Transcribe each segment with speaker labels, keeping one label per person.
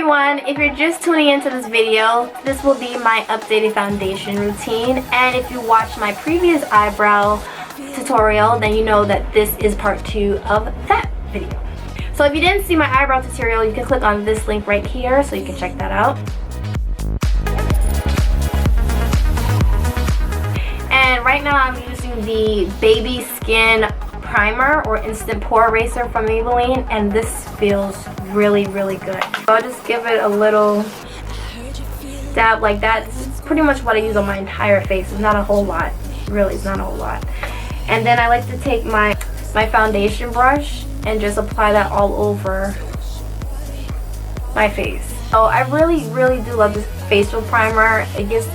Speaker 1: everyone, if you're just tuning into this video, this will be my updated foundation routine, and if you watched my previous eyebrow tutorial, then you know that this is part 2 of that video. So if you didn't see my eyebrow tutorial, you can click on this link right here so you can check that out. And right now I'm using the Baby Skin Primer or Instant Pore Eraser from Maybelline, and this feels really good. So I'll just give it a little dab like that. This is pretty much what I use on my entire face. It's not a whole lot. Really, it's not a whole lot. And then I like to take my foundation brush and just apply that all over my face. So I really do love this facial primer. It gives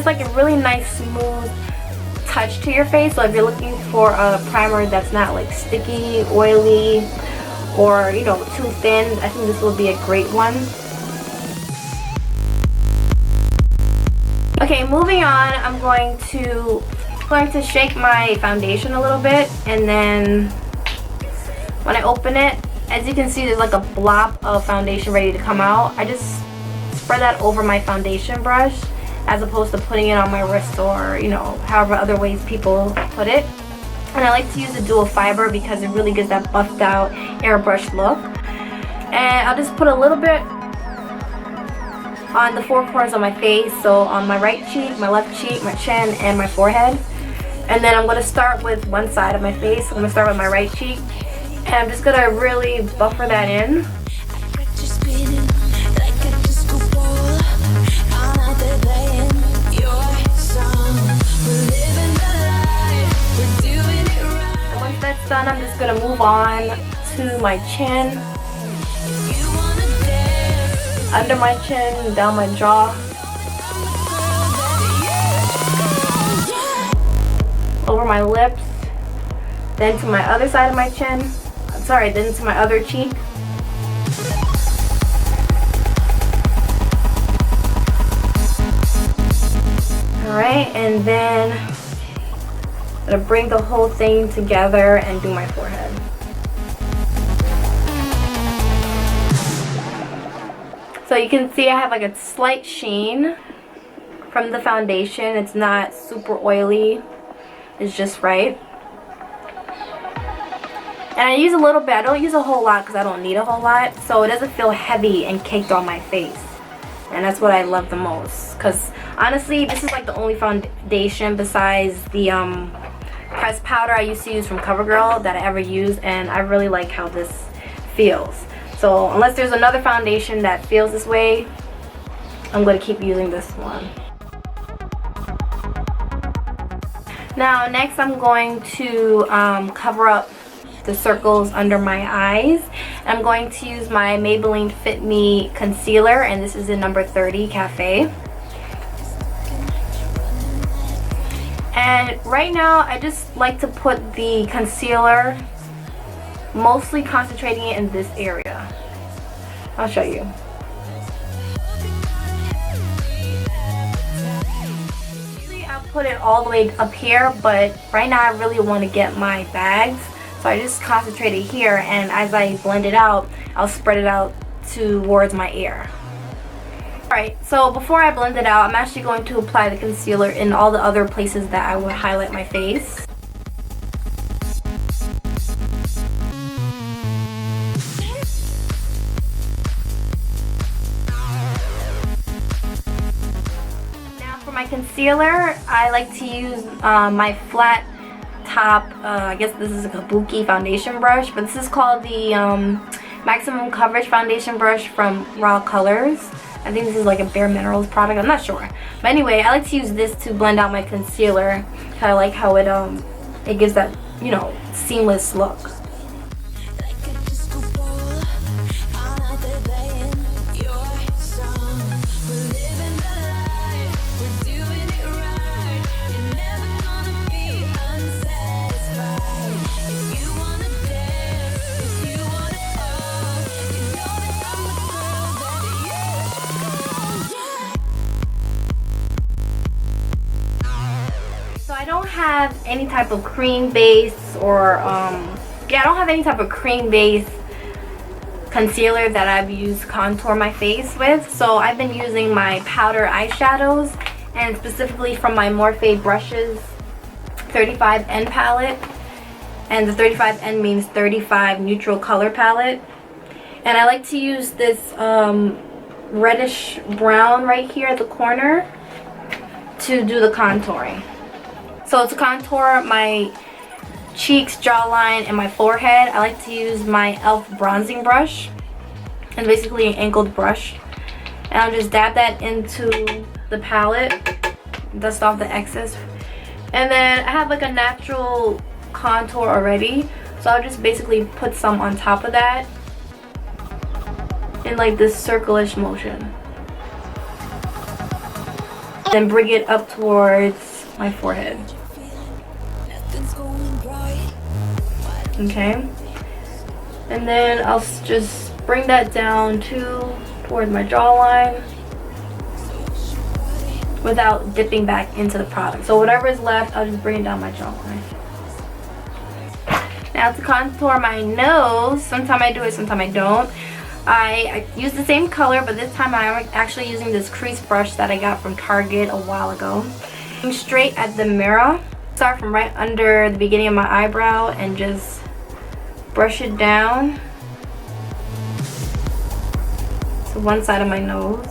Speaker 1: like a really nice smooth touch to your face. So if you're looking for a primer that's not like sticky, oily, or you know, too thin, I think this will be a great one. Okay, moving on, I'm going to shake my foundation a little bit, and then when I open it, as you can see, there's like a blob of foundation ready to come out. I just spread that over my foundation brush as opposed to putting it on my wrist or, you know, however other ways people put it. And I like to use the dual fiber because it really gives that buffed out airbrush look. And I'll just put a little bit on the four corners of my face, so on my right cheek, my left cheek, my chin, and my forehead. And then I'm going to start with one side of my face. I'm going to start with my right cheek, and I'm just going to really buffer that in. And once that's done, I'm just going to move on to my chin, under my chin, down my jaw, over my lips, then to my other side of my chin, then to my other cheek. Alright, and then I'm going to bring the whole thing together and do my forehead. So you can see I have like a slight sheen from the foundation. It's not super oily. It's just right. And I use a little bit. I don't use a whole lot because I don't need a whole lot. So it doesn't feel heavy and caked on my face. And that's what I love the most. Because honestly, this is like the only foundation besides the pressed powder I used to use from CoverGirl that I ever used. And I really like how this feels. So unless there's another foundation that feels this way, I'm going to keep using this one. Now next I'm going to cover up the circles under my eyes. I'm going to use my Maybelline FITme concealer, and this is in number 30 Cafe. And right now I just like to put the concealer mostly concentrating it in this area. I'll show you. Usually I'll put it all the way up here, but right now I really want to get my bags, so I just concentrate it here, and as I blend it out, I'll spread it out towards my ear. Alright, so before I blend it out, I'm actually going to apply the concealer in all the other places that I would highlight my face. My concealer, I like to use my flat top, I guess this is a kabuki foundation brush, but this is called the Maximum Coverage Foundation Brush from Raw Colors. I think this is like a Bare Minerals product, I'm not sure. But anyway, I like to use this to blend out my concealer. I like how it gives that, you know, seamless look. I don't have any type of cream base or I don't have any type of cream base concealer that I've used to contour my face with. So I've been using my powder eyeshadows, and specifically from my Morphe brushes 35N palette. And the 35N means 35 neutral color palette. And I like to use this reddish brown right here at the corner to do the contouring. So to contour my cheeks, jawline, and my forehead, I like to use my E.L.F. bronzing brush. It's basically an angled brush. And I'll just dab that into the palette, dust off the excess. And then I have like a natural contour already, so I'll just basically put some on top of that in like this circle-ish motion. Then bring it up towards my forehead. Okay, and then I'll just bring that down towards my jawline without dipping back into the product. So whatever is left, I'll just bring it down my jawline. Now to contour my nose, sometimes I do it, sometimes I don't. I use the same color, but this time I'm actually using this crease brush that I got from Target a while ago. Looking straight at the mirror, start from right under the beginning of my eyebrow and just brush it down to one side of my nose.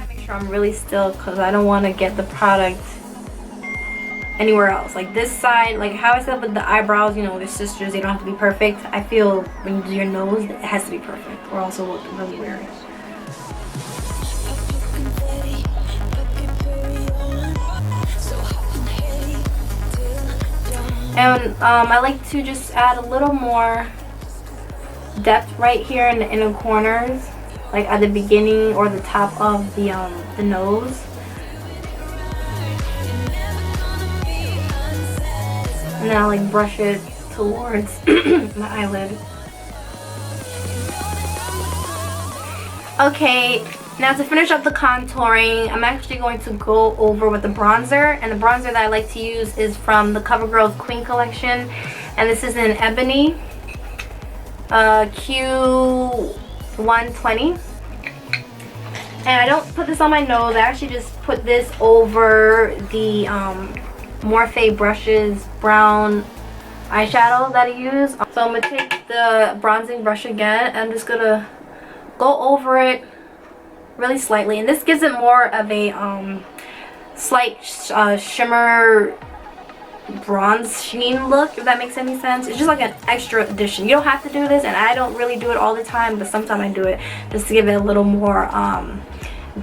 Speaker 1: Make sure I'm really still because I don't want to get the product anywhere else. Like this side, like how I said with the eyebrows, you know, they're sisters, they don't have to be perfect. I feel when you do your nose, it has to be perfect or else it'll look really weird. And I like to just add a little more depth right here in the inner corners, like at the beginning or the top of the nose. And then I'll like brush it towards my eyelid. Okay, now to finish up the contouring, I'm actually going to go over with the bronzer. And the bronzer that I like to use is from the CoverGirl's Queen collection. And this is in Ebony Q120. And I don't put this on my nose. I actually just put this over the Morphe brushes brown eyeshadow that I use. So I'm going to take the bronzing brush again. I'm just going to go over it really slightly, and this gives it more of a slight shimmer bronze sheen look, if that makes any sense. It's just like an extra addition. You don't have to do this, and I don't really do it all the time, but sometimes I do it just to give it a little more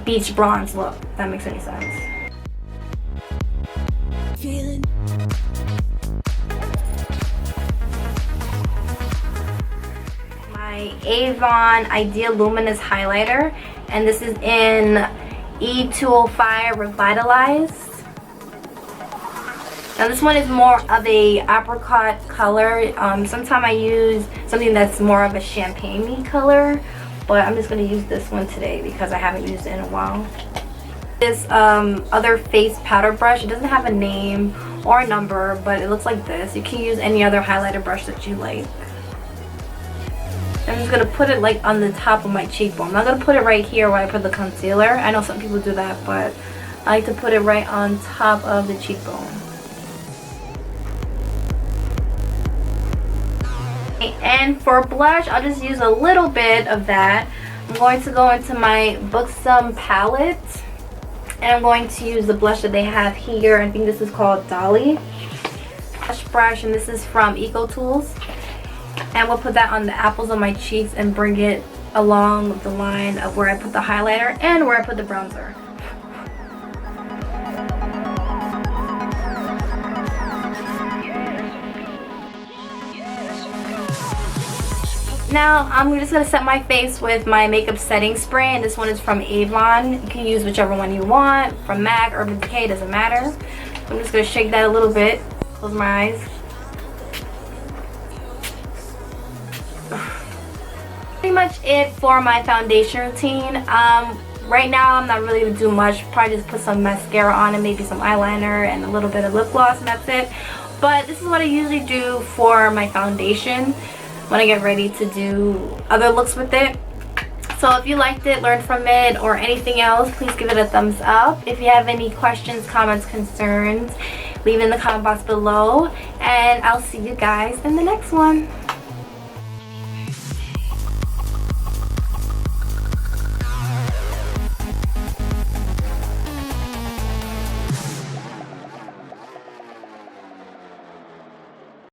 Speaker 1: beach bronze look, if that makes any sense. My Avon Ideal Luminous Highlighter, and this is in E205 Revitalized. Now this one is more of a apricot color. Sometimes I use something that's more of a champagne-y color, but I'm just going to use this one today because I haven't used it in a while. This other face powder brush, it doesn't have a name or a number, but it looks like this. You can use any other highlighter brush that you like. I'm just going to put it like on the top of my cheekbone. I'm not going to put it right here where I put the concealer. I know some people do that, but I like to put it right on top of the cheekbone. And for blush, I'll just use a little bit of that. I'm going to go into my Buxom palette, and I'm going to use the blush that they have here. I think this is called Dolly. Blush brush, and this is from Eco Tools. And we'll put that on the apples of my cheeks and bring it along the line of where I put the highlighter and where I put the bronzer. Now I'm just going to set my face with my makeup setting spray, and this one is from Avon. You can use whichever one you want, from MAC, Urban Decay, doesn't matter. So I'm just going to shake that a little bit, close my eyes. Pretty much it for my foundation routine. Right now I'm not really going to do much. Probably just put some mascara on and maybe some eyeliner and a little bit of lip gloss, and that's it. But this is what I usually do for my foundation when I get ready to do other looks with it. So if you liked it, learned from it, or anything else, please give it a thumbs up. If you have any questions, comments, concerns, leave it in the comment box below. And I'll see you guys in the next one.